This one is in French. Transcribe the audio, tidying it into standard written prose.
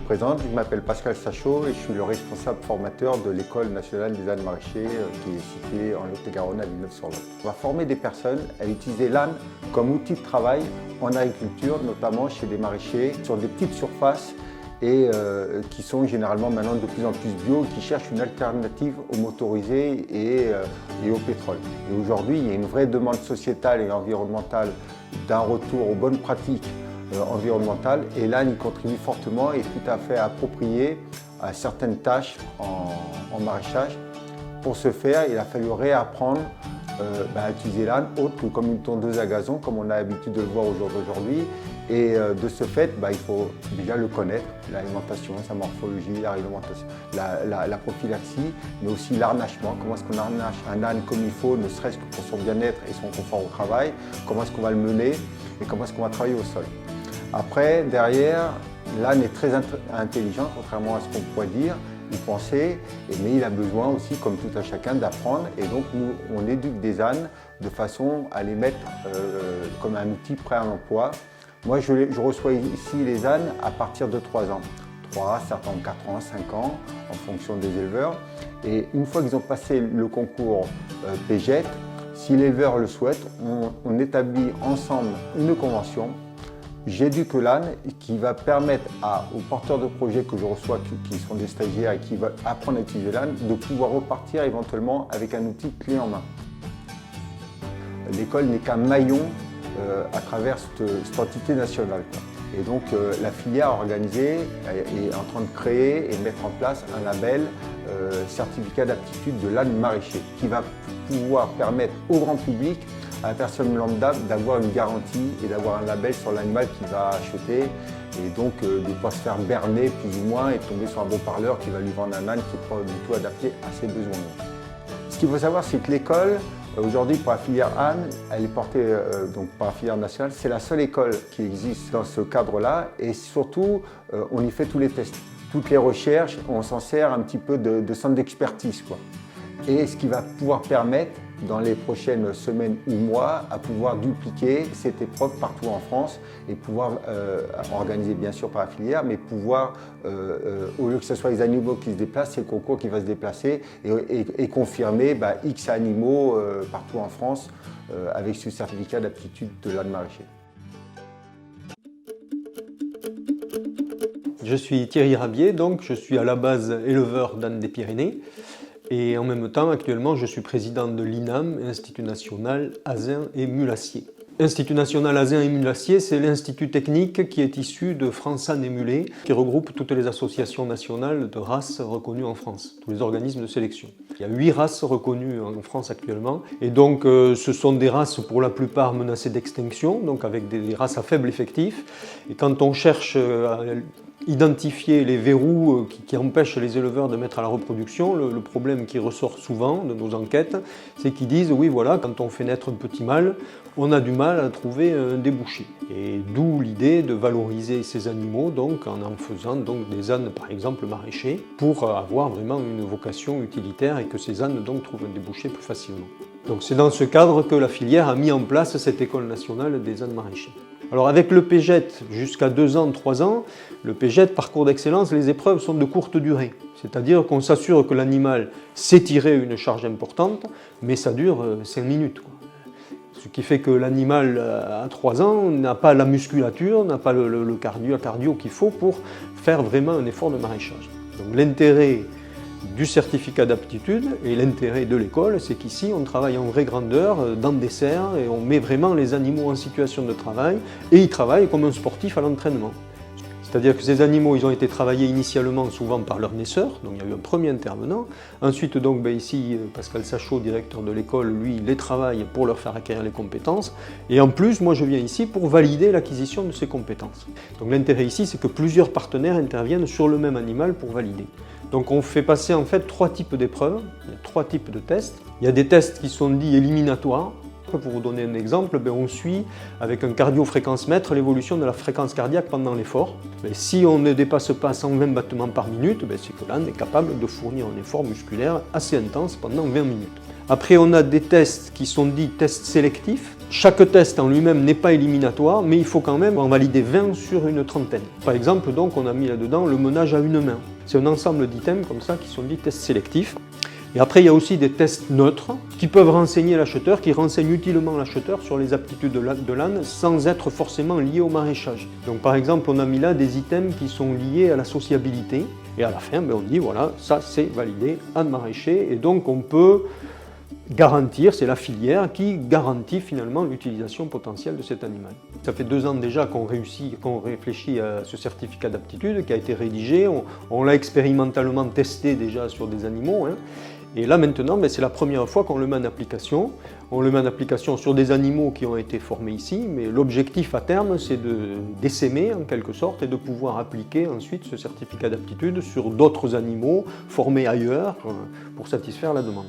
présente, je m'appelle Pascal Sachot et je suis le responsable formateur de l'École nationale des ânes maraîchers qui est située en Lot-et-Garonne à Villeneuve-sur-Lot. On va former des personnes à utiliser l'âne comme outil de travail en agriculture, notamment chez des maraîchers sur des petites surfaces et qui sont généralement maintenant de plus en plus bio, qui cherchent une alternative aux motorisés et au pétrole. Et aujourd'hui, il y a une vraie demande sociétale et environnementale d'un retour aux bonnes pratiques environnementales et l'âne y contribue fortement et est tout à fait approprié à certaines tâches en maraîchage. Pour ce faire, il a fallu réapprendre à utiliser l'âne autre que comme une tondeuse à gazon, comme on a l'habitude de le voir au jour d'aujourd'hui. Et de ce fait, il faut déjà le connaître, l'alimentation, sa morphologie, la réglementation, la prophylaxie, mais aussi l'arnachement. Comment est-ce qu'on harnache un âne comme il faut, ne serait-ce que pour son bien-être et son confort au travail. Comment est-ce qu'on va le mener et comment est-ce qu'on va travailler au sol. Après, derrière, l'âne est très intelligent, contrairement à ce qu'on pourrait dire. Il pensait, mais il a besoin aussi, comme tout un chacun, d'apprendre. Et donc, nous, on éduque des ânes de façon à les mettre comme un outil prêt à l'emploi. Moi, je reçois ici les ânes à partir de 3 ans. 3, certains ont 4 ans, 5 ans, en fonction des éleveurs. Et une fois qu'ils ont passé le concours PGET, si l'éleveur le souhaite, on établit ensemble une convention. J'éduque l'âne qui va permettre aux porteurs de projets que je reçois, qui sont des stagiaires et qui veulent apprendre à utiliser l'âne, de pouvoir repartir éventuellement avec un outil clé en main. L'école n'est qu'un maillon à travers cette entité nationale. Et donc la filière organisée est en train de créer et de mettre en place un label certificat d'aptitude de l'âne maraîcher qui va pouvoir permettre au grand public, à la personne lambda, d'avoir une garantie et d'avoir un label sur l'animal qu'il va acheter et donc de ne pas se faire berner plus ou moins et tomber sur un beau parleur qui va lui vendre un âne qui n'est pas du tout adapté à ses besoins. Ce qu'il faut savoir, c'est que l'école, aujourd'hui, pour la filière âne, elle est portée donc par la filière nationale. C'est la seule école qui existe dans ce cadre-là et surtout, on y fait tous les tests. Toutes les recherches, on s'en sert un petit peu de centre d'expertise, quoi. Et ce qui va pouvoir permettre, dans les prochaines semaines ou mois, à pouvoir dupliquer cette épreuve partout en France et pouvoir organiser bien sûr par la filière, mais pouvoir, au lieu que ce soit les animaux qui se déplacent, c'est le concours qui va se déplacer et confirmer X animaux partout en France avec ce certificat d'aptitude de l'âne maraîcher. Je suis Thierry Rabier, donc je suis à la base éleveur d'ânes des Pyrénées. Et en même temps, actuellement, je suis président de l'INAM, Institut national Azin et Mulassier. Institut national Azin et Mulassier, c'est l'institut technique qui est issu de France Âne et Mulet, qui regroupe toutes les associations nationales de races reconnues en France, tous les organismes de sélection. Il y a 8 races reconnues en France actuellement, et donc ce sont des races pour la plupart menacées d'extinction, donc avec des races à faible effectif. Et quand on cherche à identifier les verrous qui empêchent les éleveurs de mettre à la reproduction, le problème qui ressort souvent de nos enquêtes, c'est qu'ils disent oui voilà, quand on fait naître un petit mâle, on a du mal à trouver un débouché. Et d'où l'idée de valoriser ces animaux donc, en faisant donc, des ânes par exemple maraîchers pour avoir vraiment une vocation utilitaire et que ces ânes donc trouvent un débouché plus facilement. Donc c'est dans ce cadre que la filière a mis en place cette école nationale des ânes maraîchers. Alors avec le PGET jusqu'à 2 ans, 3 ans, le PGET, parcours d'excellence, les épreuves sont de courte durée. C'est-à-dire qu'on s'assure que l'animal sait tirer une charge importante, mais ça dure 5 minutes. Ce qui fait que l'animal à 3 ans n'a pas la musculature, n'a pas le cardio qu'il faut pour faire vraiment un effort de maraîchage. Donc l'intérêt du certificat d'aptitude et l'intérêt de l'école, c'est qu'ici on travaille en vraie grandeur, dans des serres, et on met vraiment les animaux en situation de travail, et ils travaillent comme un sportif à l'entraînement. C'est-à-dire que ces animaux, ils ont été travaillés initialement souvent par leurs naisseurs, donc il y a eu un premier intervenant. Ensuite, donc, ici, Pascal Sachot, directeur de l'école, lui, il les travaille pour leur faire acquérir les compétences. Et en plus, moi, je viens ici pour valider l'acquisition de ces compétences. Donc l'intérêt ici, c'est que plusieurs partenaires interviennent sur le même animal pour valider. Donc on fait passer en fait 3 types d'épreuves, il y a 3 types de tests. Il y a des tests qui sont dits éliminatoires. Pour vous donner un exemple, on suit avec un cardio-fréquence-mètre l'évolution de la fréquence cardiaque pendant l'effort. Si on ne dépasse pas 120 battements par minute, c'est que l'âne est capable de fournir un effort musculaire assez intense pendant 20 minutes. Après, on a des tests qui sont dits tests sélectifs. Chaque test en lui-même n'est pas éliminatoire, mais il faut quand même en valider 20 sur une trentaine. Par exemple, donc, on a mis là-dedans le menage à une main. C'est un ensemble d'items comme ça qui sont dits tests sélectifs. Et après, il y a aussi des tests neutres qui peuvent renseigner l'acheteur, qui renseignent utilement l'acheteur sur les aptitudes de l'âne sans être forcément liés au maraîchage. Donc par exemple, on a mis là des items qui sont liés à la sociabilité. Et à la fin, on dit voilà, ça c'est validé âne maraîcher. Et donc on peut garantir, c'est la filière qui garantit finalement l'utilisation potentielle de cet animal. Ça fait 2 ans déjà qu'on réfléchit à ce certificat d'aptitude qui a été rédigé. On l'a expérimentalement testé déjà sur des animaux. Et là maintenant, c'est la première fois qu'on le met en application. On le met en application sur des animaux qui ont été formés ici, mais l'objectif à terme, c'est d'essaimer en quelque sorte et de pouvoir appliquer ensuite ce certificat d'aptitude sur d'autres animaux formés ailleurs pour satisfaire la demande.